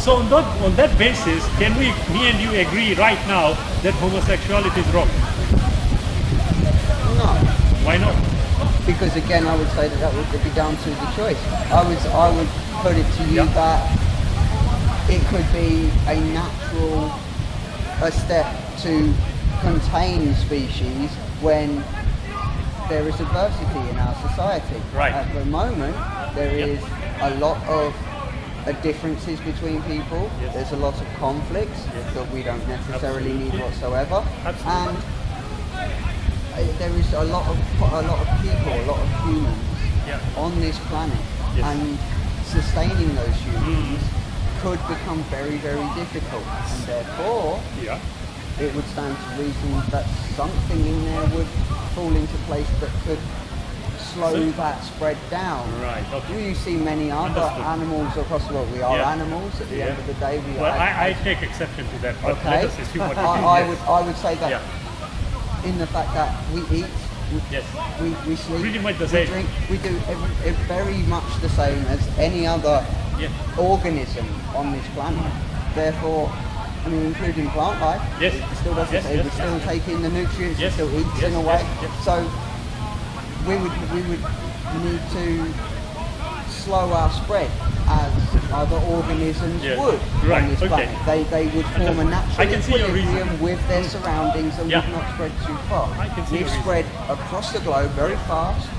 So on that basis, can me and you agree right now that homosexuality is wrong? No. Why not? Because again, I would say that would be down to the choice. I would put it to you that it could be a natural step to contain species when there is adversity in our society. Right. At the moment, there is a lot of differences between people. Yes. There's a lot of conflicts that we don't necessarily need whatsoever. Absolutely. And there is a lot of people, a lot of humans on this planet, and sustaining those humans could become very, very difficult, and therefore it would stand to reason that something in there would fall into place that could slow that spread down. Right. Okay. You see many other animals across the world. We are animals. At the end of the day, we are. I take exception to that. But let us assume what I would say that in the fact that we eat, we sleep, pretty much the we same. drink, we do very much the same as any other organism on this planet. Therefore, I mean, including plant life, it still does it. We still take in the nutrients, it still eats in a way. So we would need to slow our spread as other organisms would on this planet. They would form a natural equilibrium with their surroundings and would not spread too far. We've spread across the globe very fast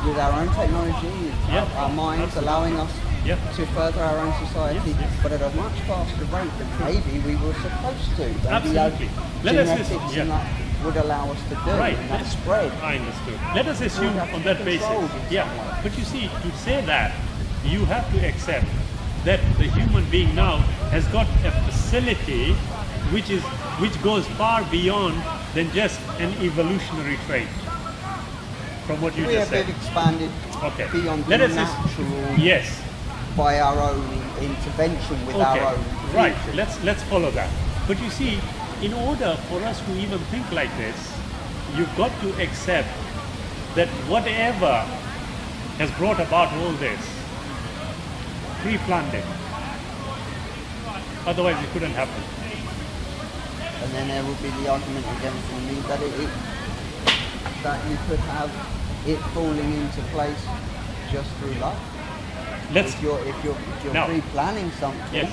with our own technology, our minds allowing us to further our own society, but at a much faster rate than maybe we were supposed to. Absolutely. Genetics and that would allow us to do, and that spread. I understood. Let us assume on that basis. But you see, to say that, you have to accept that the human being now has got a facility which goes far beyond than just an evolutionary trait. From what you just said. We have expanded beyond the natural by our own intervention with our own creation. Right, let's follow that. But you see, in order for us to even think like this, you've got to accept that whatever has brought about all this, pre-planned it. Otherwise it couldn't happen. And then there would be the argument against me that that you could have it falling into place just through luck. If you're pre-planning something,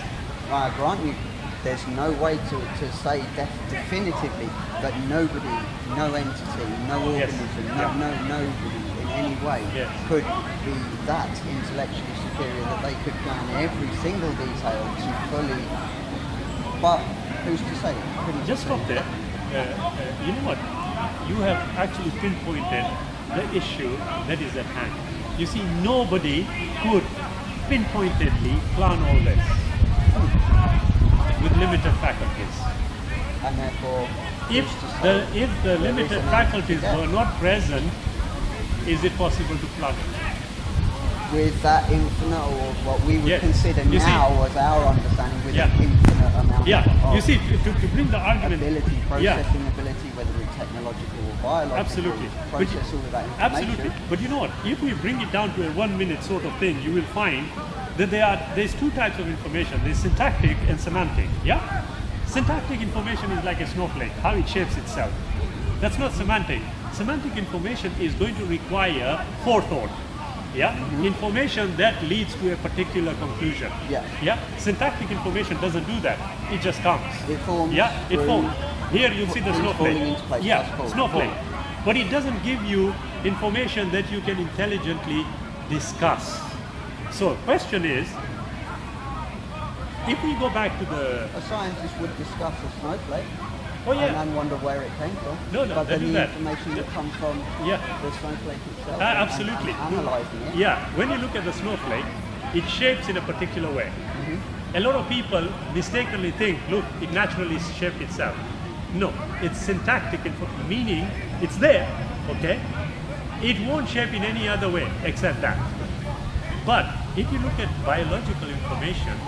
I grant you, there's no way to say definitively that nobody, no entity, no organism, nobody in any way could be that intellectually superior that they could plan every single detail to fully. But who's to say? Just stop there. You know what? You have actually pinpointed the issue that is at hand. You see, nobody could pinpointedly plan all this with limited faculties. And therefore, if the limited faculties were not present, is it possible to plan it? With that infinite, or what we would consider now as our understanding, with an infinite amount of you see, to bring the argument, ability, processing ability, whether it's technological or biological, process all of that information. Absolutely. But you know what? If we bring it down to a 1 minute sort of thing, you will find that there's two types of information. There's syntactic and semantic. Syntactic information is like a snowflake, how it shapes itself. That's not semantic. Semantic information is going to require forethought. Information that leads to a particular conclusion. Syntactic information doesn't do that. It just comes. It forms. It forms. Here you see the snowflake. Snowflake. But it doesn't give you information that you can intelligently discuss. So question is, if we go back to a scientist would discuss a snowflake. And then wonder where it came from. But then the information that comes from the snowflake itself. Absolutely. And analyzing it. When you look at the snowflake, it shapes in a particular way. A lot of people mistakenly think, look, it naturally shaped itself. No, it's syntactic, meaning it's there, It won't shape in any other way except that. But if you look at biological information,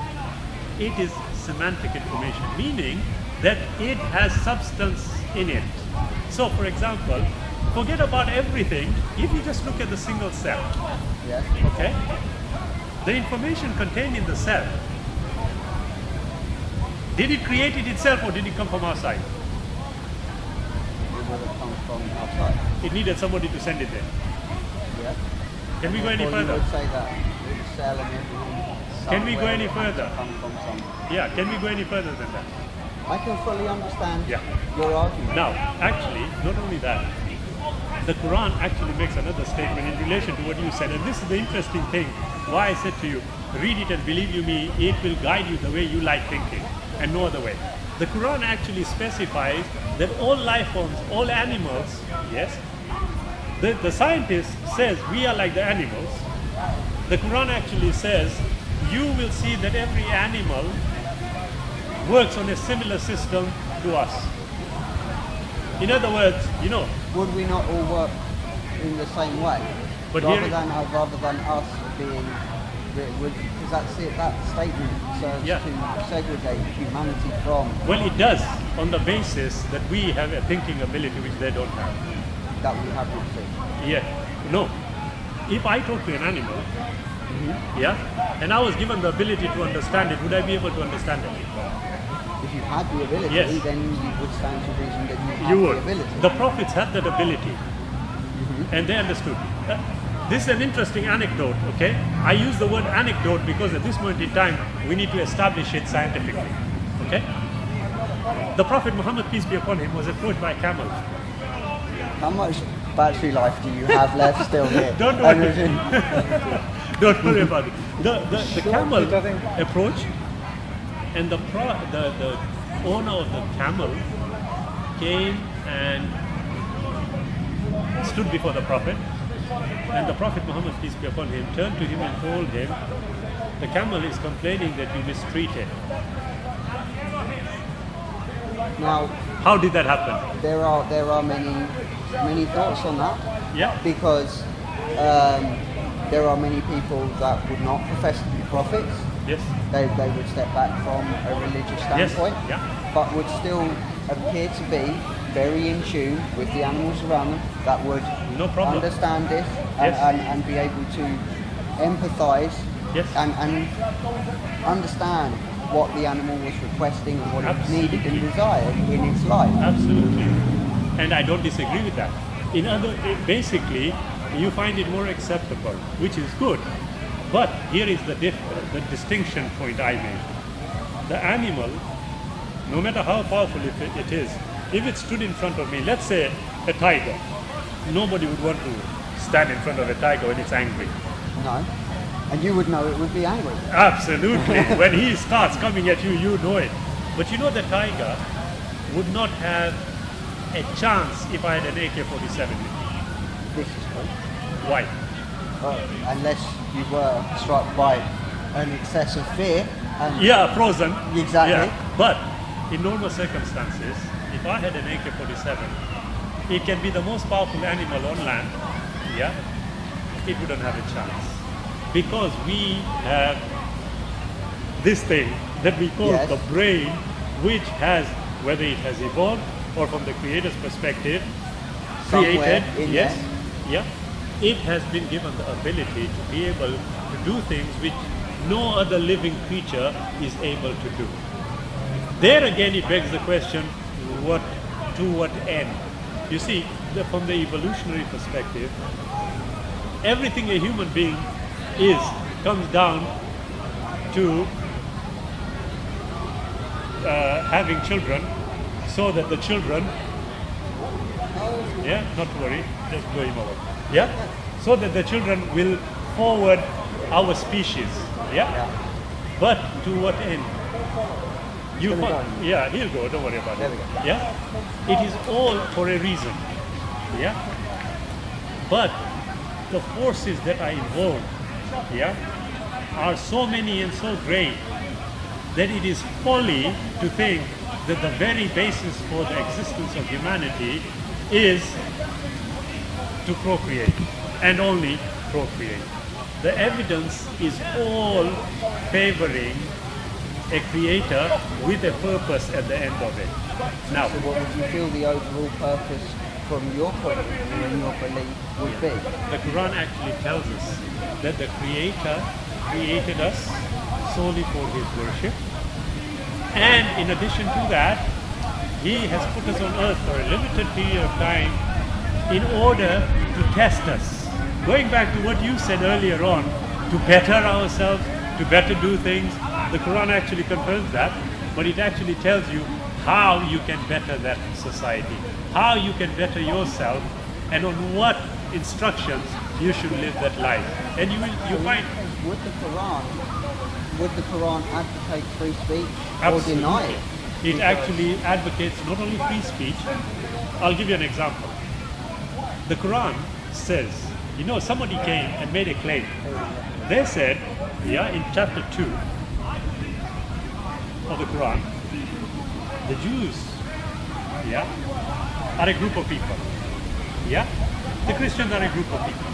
it is semantic information, meaning that it has substance in it. So for example, forget about everything, if you just look at the single cell, the information contained in the cell Did it create it itself or did it come from outside? It would have come from outside. It needed somebody to send it there. Yeah. Can we go any further? You would say that the cell and everything. Can we go any further? Come from somewhere. Yeah, can we go any further than that? I can fully understand Yeah. your argument. Now, actually, not only that, the Quran actually makes another statement in relation to what you said, and this is the interesting thing, why I said to you, read it and believe you me, it will guide you the way you like thinking, and no other way. The Quran actually specifies that all life forms, all animals, yes, the scientist says we are like the animals. The Quran actually says you will see that every animal works on a similar system to us. In other words, you know. Would we not all work in the same way? But rather than us being, because that's it, that statement serves to segregate humanity from. Well, it does, on the basis that we have a thinking ability which they don't have. That we have not seen. Yeah, no. If I talk to an animal, yeah, and I was given the ability to understand it, would I be able to understand it? If you had the ability, then you would stand to reason that you have the ability. The prophets had that ability, and they understood. This is an interesting anecdote, okay? I use the word anecdote because at this moment in time, we need to establish it scientifically, okay? The Prophet Muhammad, peace be upon him, was approached by a camel. How much battery life do you have left still here? Don't worry. Don't worry about it. The camel approached, and the owner of the camel came and stood before the Prophet, and the Prophet Muhammad, peace be upon him, turned to him and told him, the camel is complaining that you mistreated. Now, how did that happen? There are many thoughts on that. Yeah. Because there are many people that would not profess to be prophets. Yes. They would step back from a religious standpoint, but would still appear to be very in tune with the animals around them, that would understand this and be able to empathise and understand what the animal was requesting and what it needed and desired in its life. Absolutely. And I don't disagree with that. Basically, you find it more acceptable, which is good. But here is the distinction point I made. The animal, no matter how powerful it is, if it stood in front of me, let's say a tiger, nobody would want to stand in front of a tiger when it's angry. No. And you would know it would be angry. Absolutely. When he starts coming at you, you know it. But you know the tiger would not have a chance if I had an AK-47 with me. This is true. Why? Unless you were struck by an excess of fear. And frozen. Exactly. Yeah. But in normal circumstances, if I had an AK-47, it can be the most powerful animal on land. Yeah. It wouldn't have a chance. Because we have this thing that we call the brain, which has, whether it has evolved or from the creator's perspective, created, it has been given the ability to be able to do things which no other living creature is able to do. There again, it begs the question, to what end? You see, from the evolutionary perspective, everything a human being comes down to having children, so that the children, not to worry, just blow him over, so that the children will forward our species, but to what end? He'll go, don't worry about it. It is all for a reason, but the forces that are involved are so many and so great that it is folly to think that the very basis for the existence of humanity is to procreate and only procreate. The evidence is all favoring a creator with a purpose at the end of it. Now, so what would you feel the overall purpose from your point of view and your belief would be? The Quran actually tells us that the Creator created us solely for His worship, And in addition to that, He has put us on earth for a limited period of time in order to test us. Going back to what you said earlier on, to better ourselves, to better do things, the Quran actually confirms that, but it actually tells you how you can better that society, how you can better yourself, and on what instructions you should live that life. And you find... Would the Quran advocate free speech or Absolutely. deny it? It actually advocates not only free speech. I'll give you an example. The Quran says, somebody came and made a claim. They said, in chapter 2 of the Quran, the Jews, are a group of people. The Christians are a group of people.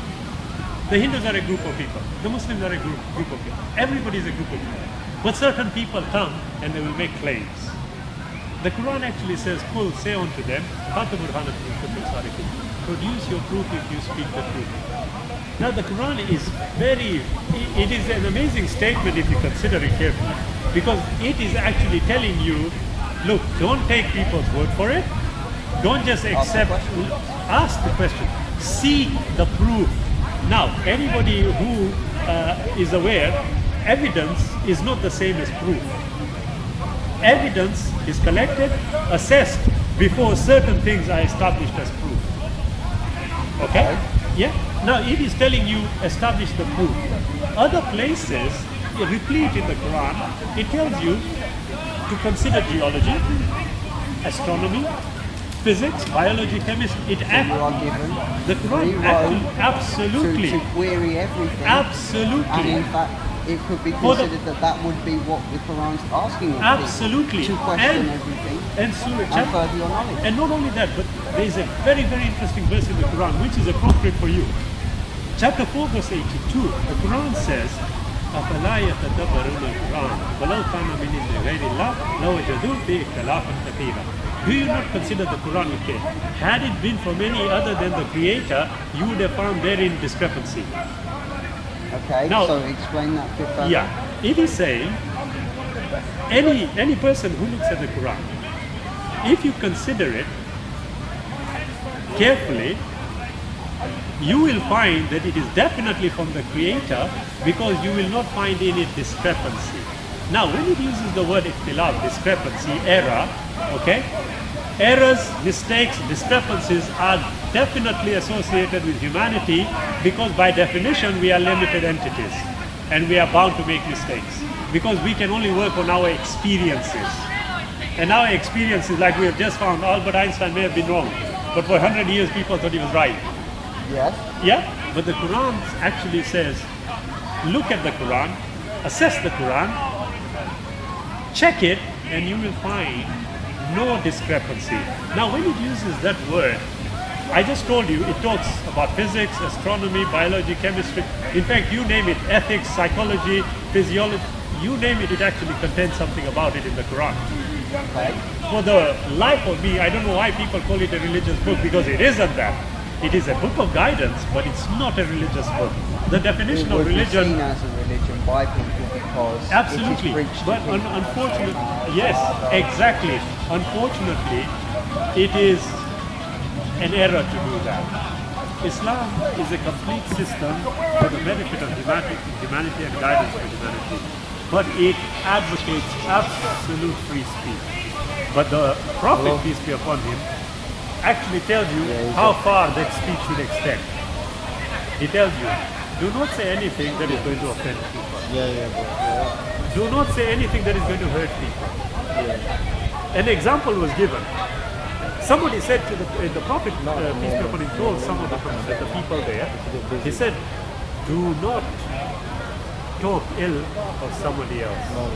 The Hindus are a group of people. The Muslims are a group of people. Everybody is a group of people. But certain people come and they will make claims. The Quran actually says, "Qul, say unto them, produce your proof if you speak the truth." Now the Quran is it is an amazing statement if you consider it carefully, because it is actually telling you, look, don't take people's word for it. Don't just accept, ask the question, seek the proof. Now, anybody who is aware, evidence is not the same as proof. Evidence is collected, assessed before certain things are established as proof. Okay? Yeah? Now it is telling you establish the proof. Other places, replete in the Quran, it tells you to consider geology, astronomy, physics, biology, chemistry. The Quran absolutely to query everything. Absolutely. And in fact, it could be considered that would be what the Quran's asking of absolutely people, to question everything and further your knowledge. And not only that, but there is a very, very interesting verse in the Quran which is appropriate for you. Chapter 4, verse 82, the Quran says, أَفَلَا يَتَدَبَّرُونَ الْقُرْآنَ وَلَوْ كَانَ مِنْ عِنْدِ غَيْرِ اللَّهِ لَوَجَدُوا فِيهِ اخْتِلَافًا كَثِيرًا. Do you not consider the Quran okay? Had it been from any other than the Creator, you would have found therein discrepancy. Okay, now, so explain that bit further. Yeah, it is saying, any person who looks at the Quran, if you consider it carefully, you will find that it is definitely from the Creator, because you will not find in it discrepancy. Now, when it uses the word ikhtilaf, discrepancy, error, okay? Errors, mistakes, discrepancies are definitely associated with humanity, because by definition we are limited entities and we are bound to make mistakes, because we can only work on our experiences. And our experiences, like we have just found, Albert Einstein may have been wrong, but for 100 years people thought he was right. Yes. Yeah, but the Quran actually says, look at the Quran, assess the Quran, check it, and you will find no discrepancy. Now when it uses that word, I just told you, it talks about physics, astronomy, biology, chemistry. In fact, you name it, ethics, psychology, physiology, you name it, it actually contains something about it in the Quran. Okay. For the life of me, I don't know why people call it a religious book, because it isn't that. It is a book of guidance, but it's not a religious book. The definition of religion... It would be seen as a religion by people because absolutely. it is preached But unfortunately, yes, exactly. Unfortunately, it is an error to do that. Islam is a complete system for the benefit of humanity and guidance for humanity. But it advocates absolute free speech. But the Prophet, peace be upon him, actually tells you how far that speech should extend. He tells you, do not say anything that is going to offend people. Do not say anything that is going to hurt people. An example was given. Somebody said to the Prophet, peace be upon him, told some of the people there, he said, do not talk ill of somebody else. Now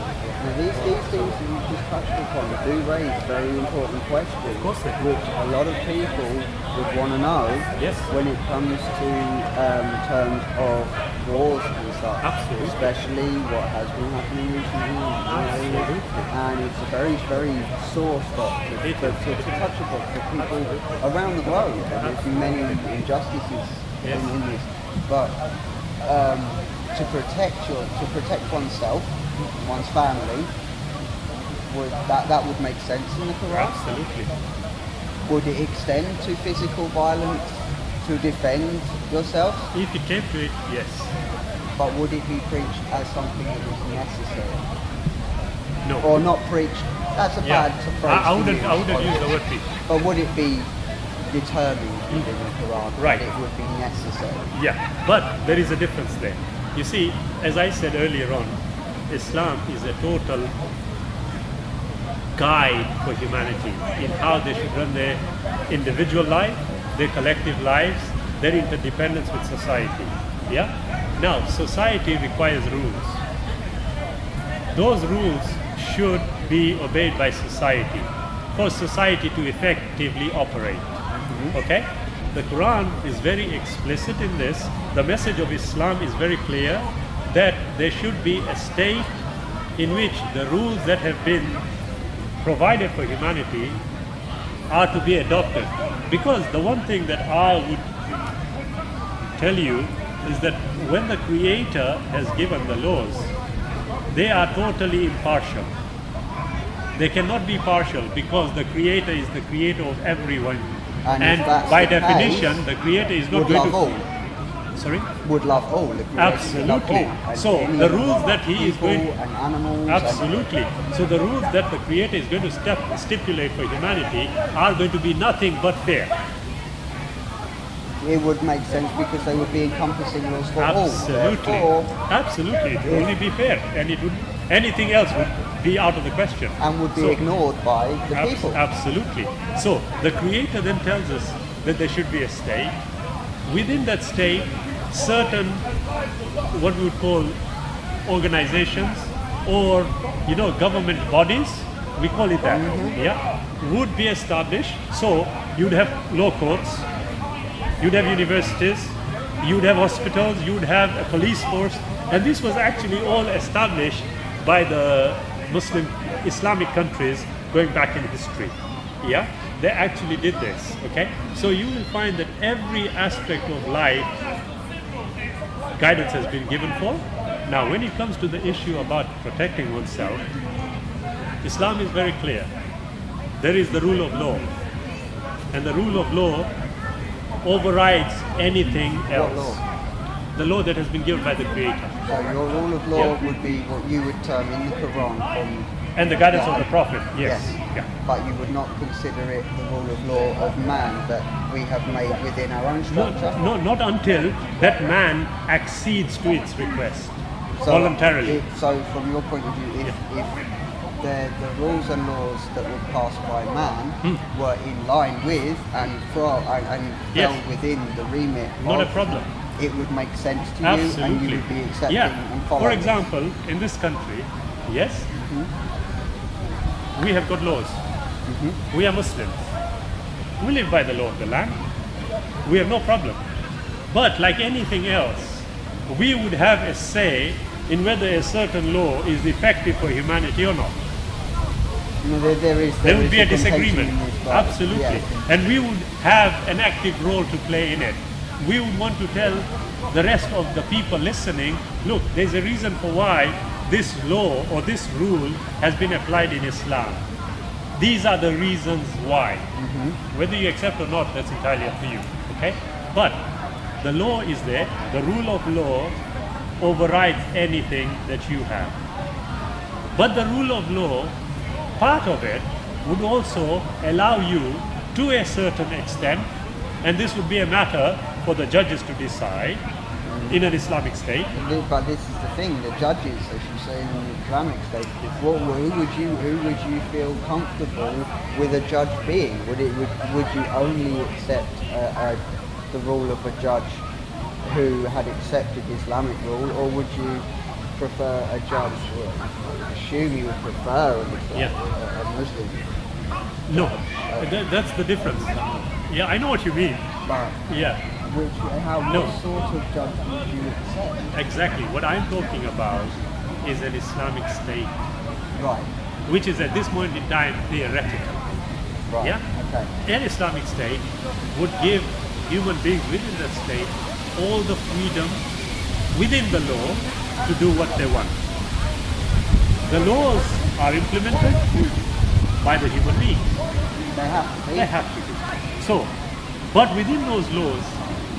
these things that you just touched upon do raise very important questions, of course they do, which a lot of people would want to know when it comes to terms of wars and stuff. Absolutely. Especially what has been happening recently. Absolutely. And it's a very, very sore spot to touch upon for people around the globe. There's many injustices in this. But to protect oneself, one's family, that would make sense in the Quran? Absolutely. Would it extend to physical violence to defend yourself? If it came to it, yes. But would it be preached as something that was necessary? No. Or not preached? That's a bad phrase. I wouldn't use the word preach. But would it be determined in the Quran Right. that it would be necessary? Yeah, but there is a difference there. You see, as I said earlier on, Islam is a total guide for humanity in how they should run their individual life, their collective lives, their interdependence with society. Yeah? Now, society requires rules. Those rules should be obeyed by society for society to effectively operate. Okay? The Quran is very explicit in this. The message of Islam is very clear that there should be a state in which the rules that have been provided for humanity are to be adopted. Because the one thing that I would tell you is that when the Creator has given the laws, they are totally impartial. They cannot be partial because the Creator is the creator of everyone. And by definition, the Creator is not going to... All. Sorry? Would love all. The Absolutely. So the rules that he is going... and animals. Absolutely. So the rules that the Creator is going to stipulate for humanity are going to be nothing but fair. It would make sense because they would be encompassing rules for all. Absolutely. Absolutely. It would only be fair, and it would anything else would be out of the question. And would be ignored by the people. Absolutely. So the Creator then tells us that there should be a state. Within that state, certain what we would call organizations or government bodies, we call it that, would be established. So you'd have law courts, you'd have universities, you'd have hospitals, you'd have a police force, and this was actually all established by the Muslim Islamic countries going back in history. Yeah, they actually did this. Okay, so you will find that every aspect of life guidance has been given for. Now, when it comes to the issue about protecting oneself, Islam is very clear. There is the rule of law, and the rule of law overrides anything else. What law? The law that has been given by the Creator. So your rule of law would be what you would term in the Quran and the guidance of the Prophet. Yes. Yeah. But you would not consider it the rule of law of man that we have made within our own structure? No, not until that man accedes to its request voluntarily. So from your point of view, if the rules and laws that were passed by man were in line with and fell within the remit not a problem. It would make sense to Absolutely. you and you would be accepting and following. For example, in this country, yes, we have got laws. We are Muslims. We live by the law of the land. We have no problem. But like anything else, we would have a say in whether a certain law is effective for humanity or not. There would be a disagreement. Absolutely. Yeah. And we would have an active role to play in it. We would want to tell the rest of the people listening, look, there's a reason for why this law or this rule has been applied in Islam. These are the reasons why. Whether you accept or not, that's entirely up to you. Okay? But the law is there. The rule of law overrides anything that you have. But the rule of law, part of it, would also allow you to a certain extent, and this would be a matter for the judges to decide in an Islamic state. But this is the thing, the judges, as you say, in an Islamic state, who would you feel comfortable with a judge being? Would you only accept the rule of a judge who had accepted Islamic rule, or would you prefer a judge? I assume you would prefer a Muslim. No, that's the difference. Yeah, I know what you mean. But what sort of judge would you accept? Exactly. What I'm talking about is an Islamic state. Right. Which is at this moment in time theoretical. Right. Yeah? Okay. An Islamic state would give human beings within that state all the freedom within the law to do what they want. The laws are implemented by the human beings. They have to be. They have to be. So, but within those laws,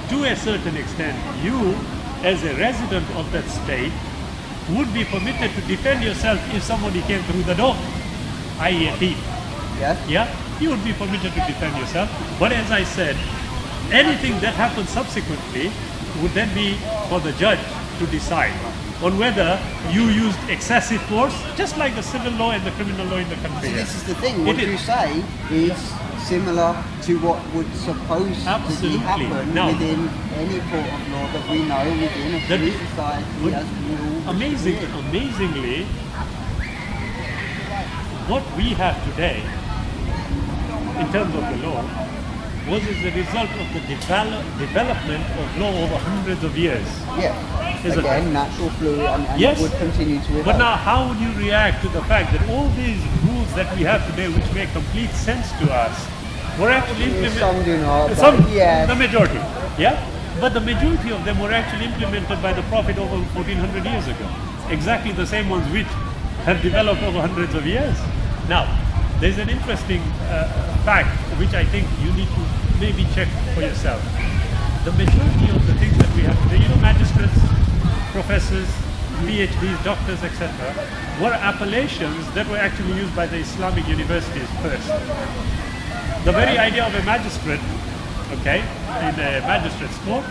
to a certain extent, you as a resident of that state would be permitted to defend yourself if somebody came through the door, i.e. a thief. Yes. Yeah, you would be permitted to defend yourself. But as I said, anything that happens subsequently would then be for the judge to decide on whether you used excessive force, just like the civil law and the criminal law in the country. So this is the thing, what you say is similar to what would supposedly happen within any court of law that we know within a free society as we all amazingly, what we have today in terms of the law was as a result of the development of law over hundreds of years. Yeah. Again, natural fluid and yes. It would continue to evolve. But now how would you react to the fact that all these rules that we have today, which make complete sense to us, were actually implemented? Some do not. The majority. Yeah? But the majority of them were actually implemented by the Prophet over 1400 years ago. Exactly the same ones which have developed over hundreds of years. Now, there's an interesting fact which I think you need to maybe check for yourself. The majority of the things that we have today, magistrates, professors, PhDs, doctors, etc., were appellations that were actually used by the Islamic universities first. The very idea of a magistrate, okay, in a magistrate's court,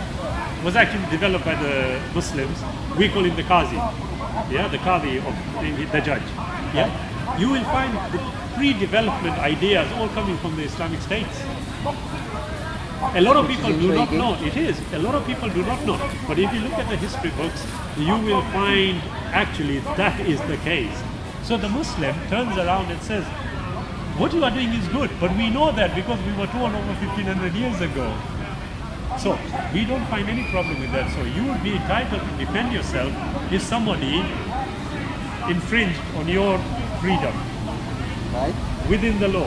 was actually developed by the Muslims. We call him the Qazi, yeah, the Qadi of the judge. Yeah, you will find the pre-development ideas all coming from the Islamic states. A lot of people do not know. It is. A lot of people do not know. But if you look at the history books, you will find actually that is the case. So the Muslim turns around and says, what you are doing is good, but we know that because we were told over 1500 years ago. So we don't find any problem with that. So you would be entitled to defend yourself if somebody infringed on your freedom, right, within the law.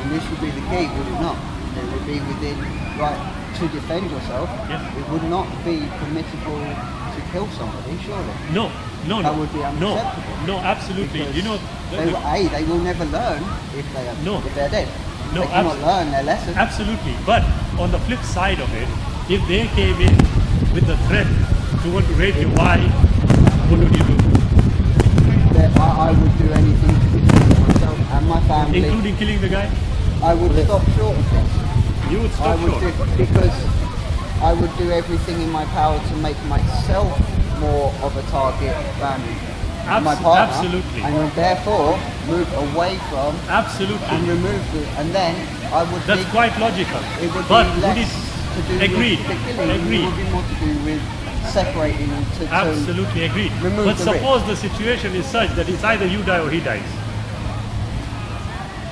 And this would be the key, would it not? It would be within right to defend yourself. Yes. It would not be permissible to kill somebody, surely. No. That would be unacceptable. No, absolutely. Because they will never learn if they're dead. No, they cannot learn their lesson. Absolutely. But on the flip side of it, if they came in with the threat to want to rape your wife, what would you do? I would do anything to defend myself and my family. Including killing the guy? I would stop short of this. You would stop short? Because I would do everything in my power to make myself more of a target than my partner. Absolutely. And would therefore move away from and remove the, and then I would That's quite logical. It would but be less to do agreed. with the killing. Agreed. It would be more to do with separating to absolutely agreed. But suppose the situation is such that it's either you die or he dies.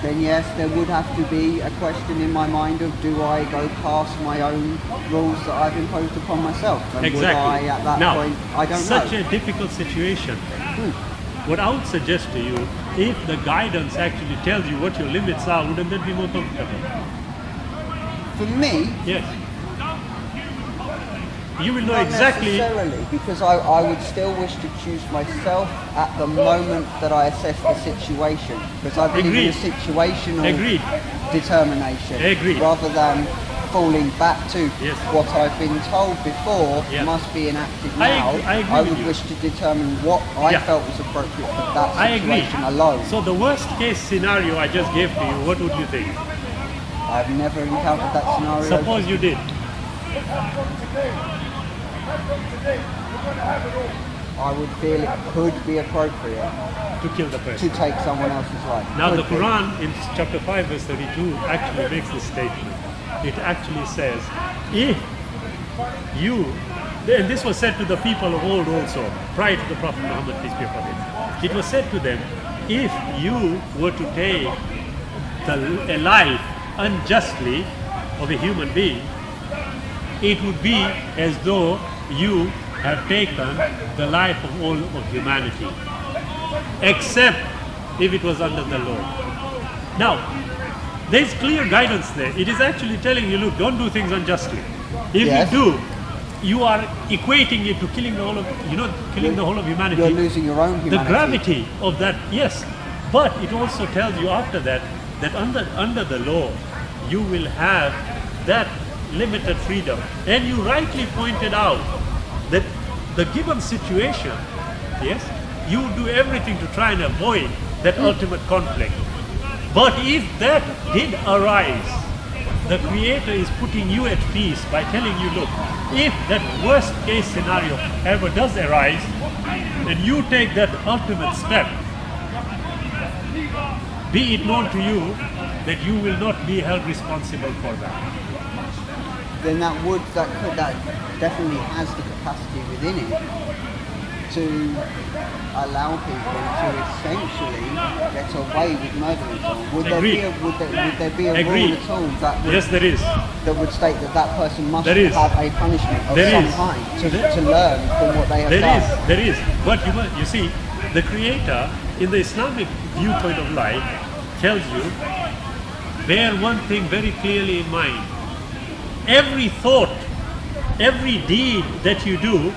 Then yes, there would have to be a question in my mind of do I go past my own rules that I've imposed upon myself? And exactly. Would I, at that point, I don't know. Such a difficult situation. What I would suggest to you, if the guidance actually tells you what your limits are, wouldn't that be more comfortable? For me? Yes. You will know not exactly. Necessarily, because I would still wish to choose myself at the moment that I assess the situation. Because I believe in a situational determination. Rather than falling back to what I've been told before must be enacted now. I would wish to determine what I felt was appropriate for that situation alone. So the worst case scenario I just gave to you, what would you think? I've never encountered that scenario. Suppose you did. I would feel it could be appropriate to kill the person, to take someone else's life. Now the Quran in chapter 5 verse 32 actually makes this statement. It actually says, if you, and this was said to the people of old also, prior to the Prophet Muhammad, peace be upon him, it was said to them, if you were to take a life unjustly of a human being, it would be as though you have taken the life of all of humanity, except if it was under the law. Now, there is clear guidance there. It is actually telling you, look, don't do things unjustly. If you do, you are equating it to killing the whole of, killing the whole of humanity. You're losing your own humanity. The gravity of that, yes. But it also tells you after that, that under the law, you will have that limited freedom. And you rightly pointed out that the given situation, yes, you do everything to try and avoid that ultimate conflict. But if that did arise, the Creator is putting you at peace by telling you, look, if that worst case scenario ever does arise, then you take that ultimate step, be it known to you that you will not be held responsible for that. Then that definitely has the capacity within it to allow people to essentially get away with murdering someone. Would there be a rule at all that would, yes, there is, that would state that person must there have a punishment of some kind to learn from what they have done? There is. But you see, the Creator in the Islamic viewpoint of life tells you, bear one thing very clearly in mind. Every thought, every deed that you do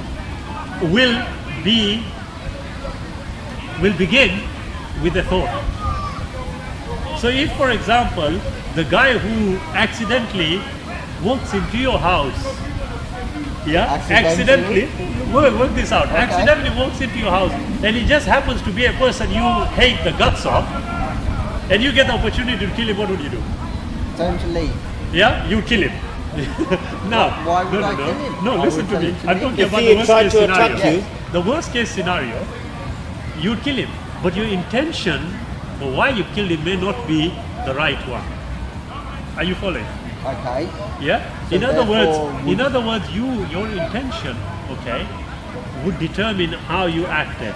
will begin with a thought. So if, for example, the guy who accidentally walks into your house, accidentally work this out, okay. Accidentally walks into your house, and he just happens to be a person you hate the guts of, and you get the opportunity to kill him, what would you do? Tell him to leave. Yeah, you kill him. Now, why would I kill him? No, listen to me. I'm talking about the worst case scenario. The worst case scenario, you kill him, but your intention for why you killed him may not be the right one. Are you following? Okay. Yeah. So in other words, your intention, okay, would determine how you acted.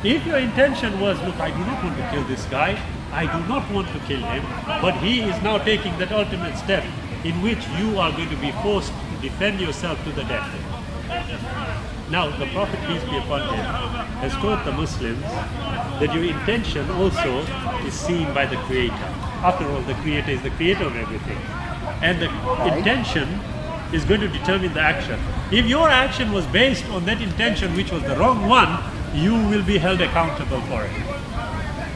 If your intention was, look, I do not want to kill this guy, I do not want to kill him, but he is now taking that ultimate step in which you are going to be forced to defend yourself to the death. Now, the Prophet, peace be upon him, has taught the Muslims that your intention also is seen by the Creator. After all, the Creator is the creator of everything. And the intention is going to determine the action. If your action was based on that intention, which was the wrong one, you will be held accountable for it.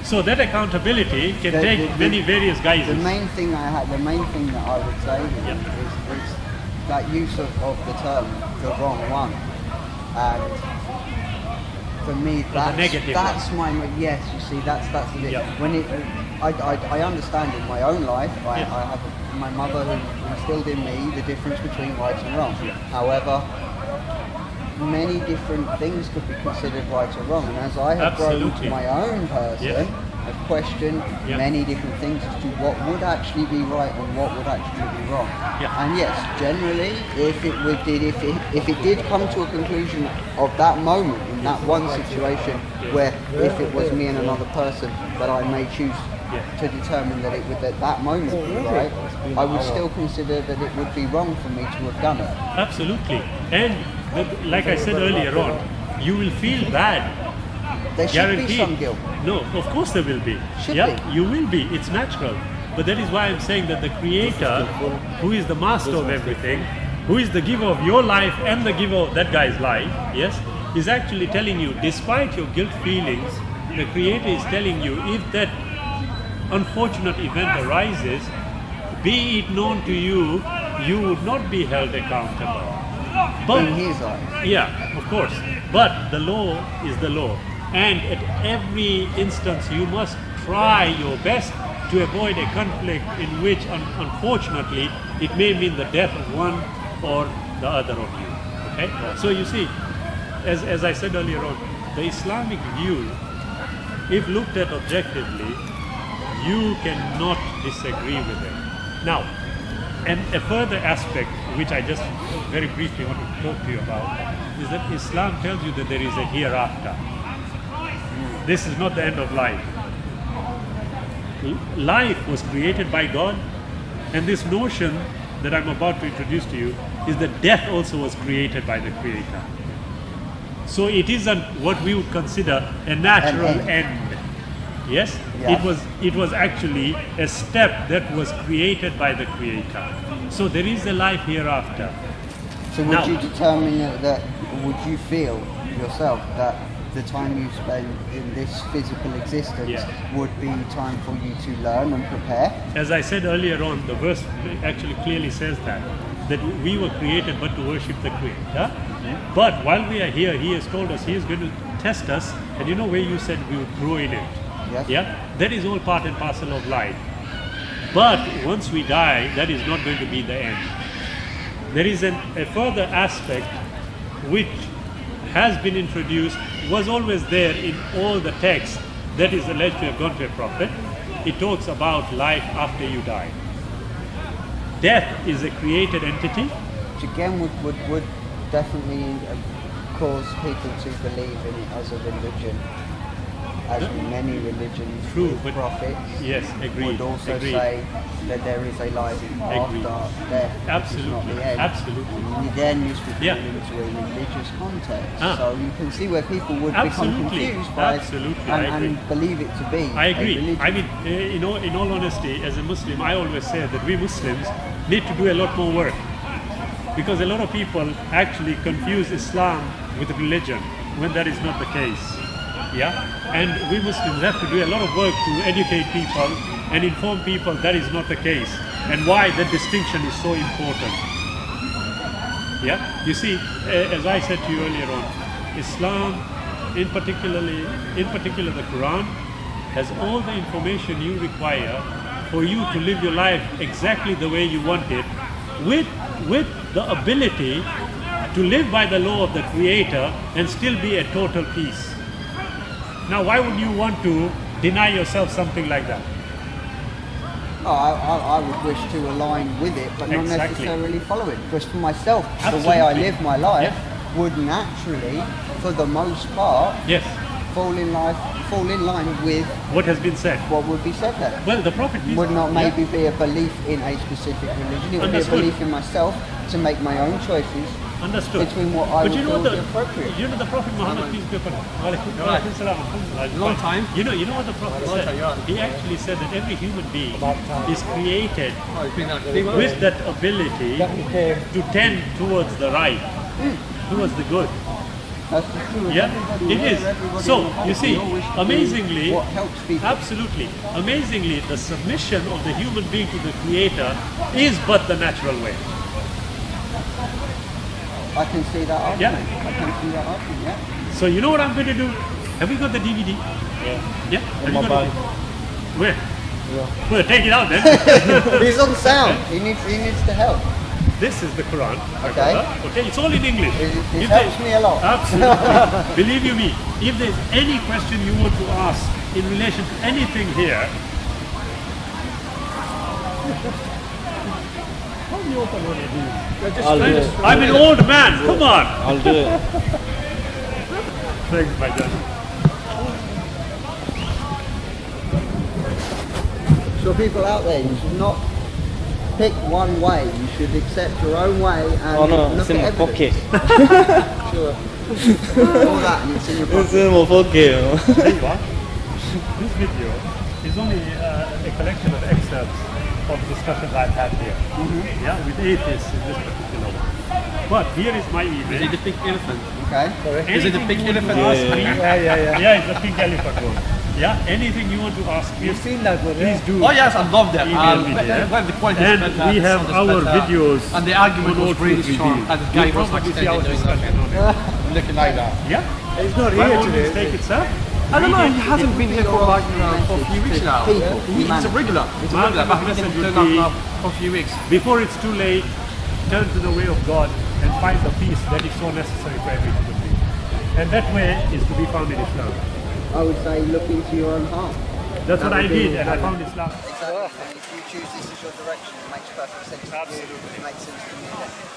So that accountability can take many various guises. The main thing that I would say is that use of the term "the wrong one," and for me, that's my yes. You see, that's the bit. When I understand in my own life, I have my mother who instilled in me the difference between right and wrong. However, many different things could be considered right or wrong, and as I have grown to my own person, I've questioned many different things as to what would actually be right and what would actually be wrong. And yes, generally, if it did come to a conclusion of that moment in that one situation, where if it was me and another person that I may choose to determine that it would at that moment be right, I would still consider that it would be wrong for me to have done it. Absolutely. And like I said earlier on, you will feel bad. There should be some guilt. No, of course there will be. Should be. You will be. It's natural. But that is why I'm saying that the Creator, who is the master of everything, who is the giver of your life and the giver of that guy's life, yes, is actually telling you, despite your guilt feelings, the Creator is telling you, if that unfortunate event arises, be it known to you, you would not be held accountable. But, in his eyes. Yeah, of course. But the law is the law. And at every instance, you must try your best to avoid a conflict in which, unfortunately, it may mean the death of one or the other of you. Okay? So you see, as I said earlier on, the Islamic view, if looked at objectively, you cannot disagree with it. Now, and a further aspect, which I just very briefly want to talk to you about, is that Islam tells you that there is a hereafter. This is not the end of life. Life was created by God, and this notion that I'm about to introduce to you is that death also was created by the Creator. So it isn't what we would consider a natural end. Yes? It was actually a step that was created by the Creator. So there is a life hereafter. So would you determine that would you feel yourself that the time you spend in this physical existence Yeah. would be time for you to learn and prepare. As I said earlier on, the verse actually clearly says that we were created but to worship the Creator. But while we are here, He has told us He is going to test us, and you know where you said we would grow in it. Yes. Yeah, that is all part and parcel of life. But once we die, that is not going to be the end. There is a further aspect which has been introduced, was always there in all the texts that is alleged to have gone to a prophet. It talks about life after you die. Death is a created entity. Which again would definitely cause people to believe in it as a religion. As many religions True, with but prophets yes, agreed, would also agreed. say that there is a life Agreed. after death, which is Absolutely, not the end. absolutely. And again, this would Yeah. fall into a religious context. Ah. So you can see where people would become Absolutely, confused by absolutely, I agree. and believe it to be I a agree. religion. I mean, in all honesty, as a Muslim, I always say that we Muslims need to do a lot more work, because a lot of people actually confuse Islam with religion when that is not the case. Yeah, and we Muslims have to do a lot of work to educate people and inform people that is not the case, and why that distinction is so important. Yeah, you see, as I said to you earlier on, Islam, in particular the Quran, has all the information you require for you to live your life exactly the way you want it, with the ability to live by the law of the Creator and still be at total peace. Now, why would you want to deny yourself something like that? I would wish to align with it, but not Exactly. necessarily follow it. Because for myself, the way I Absolutely. live my life Yeah. would naturally, for the most part, Yes, fall in line with what has been said. what would be said there. Well, the Prophet Would not yeah. maybe be a belief in a specific religion. It would Understood. be a belief in myself to make my own choices Understood. between what I But would you know feel the is appropriate. you know the Prophet Muhammad peace be upon him. Walaikum salam. Long time. You know what the Prophet said? He actually said that every human being is created Oh, it's been a big with that ability to tend towards the right, towards the good. That's true. of Yeah, everybody it here, is. everybody So, involved. you see, We always do amazingly, what helps people. absolutely, amazingly, the submission of the human being to the Creator is but the natural way. I can see that argument. Yeah. I can see that argument, yeah. So you know what I'm going to do? Have we got the DVD? Yeah. Have you got it? Where? Well, take it out then. He's on sound. He needs to help. This is the Quran. Okay. Okay, it's all in English. It If helps there- me a lot. Absolutely. Believe you me, if there's any question you want to ask in relation to anything here, I'll do it. I'm an old man, come on. I'll do it. Thanks, my God. So people out there, you should not pick one way. You should accept your own way and Oh no, look it's in at my evidence. pocket. Sure. All that and it's in your It's pocket. in my pocket. Tell you what, this video is only a collection of excerpts of discussions I've had here. Yeah, with atheists in this particular one. But here is my Is email. it the pink elephant? Okay. Is it the Anything pink you want to elephant? ask me? Yeah, it's the pink elephant one. Yeah, anything you want to ask me, You've seen that one, please do. Oh yes, I love that. Email me there. When the point And is better, we have the sound is our better, videos and the argument on was all really three strong, videos. and the You'll guy was like probably see our standing doing discussion nothing, on it. looking like that. Yeah? He's not By here all means, today. take it, sir. I don't know. He hasn't been here for like for a few weeks now. People, He's a regular. He's a My regular. But he message didn't would turn be- up for a few weeks. Before it's too late, turn to the way of God and find the peace that is so necessary for every human being. And that way is to be found in Islam. I would say look into your own heart. That's what That I would be- did, and I found Islam. Exactly. And if you choose this as your direction, it makes perfect sense. to you. Absolutely. It makes sense to me.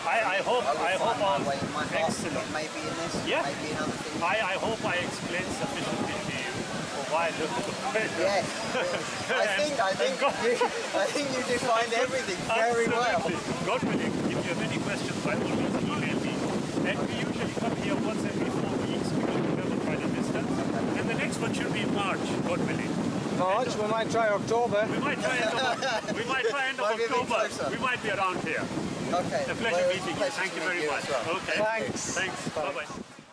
I hope I will find my I'll way in my heart. excellent. Maybe in this, Yeah. maybe in other things. I hope I explained sufficiently to you for why I look at the prayer. Yes. I think you defined everything very well. Absolutely. God willing, if you have any questions, by all means email me. And we usually come here once every 4 weeks because we never try to distance. And the next one should be in March, God willing. March, we might try October. We might try end of Might be a bit October. closer. We might be around here. Okay. A pleasure Well, meeting you. pleasure Thank to you very meet much. as well. Okay. Thanks. Thanks. Bye-bye.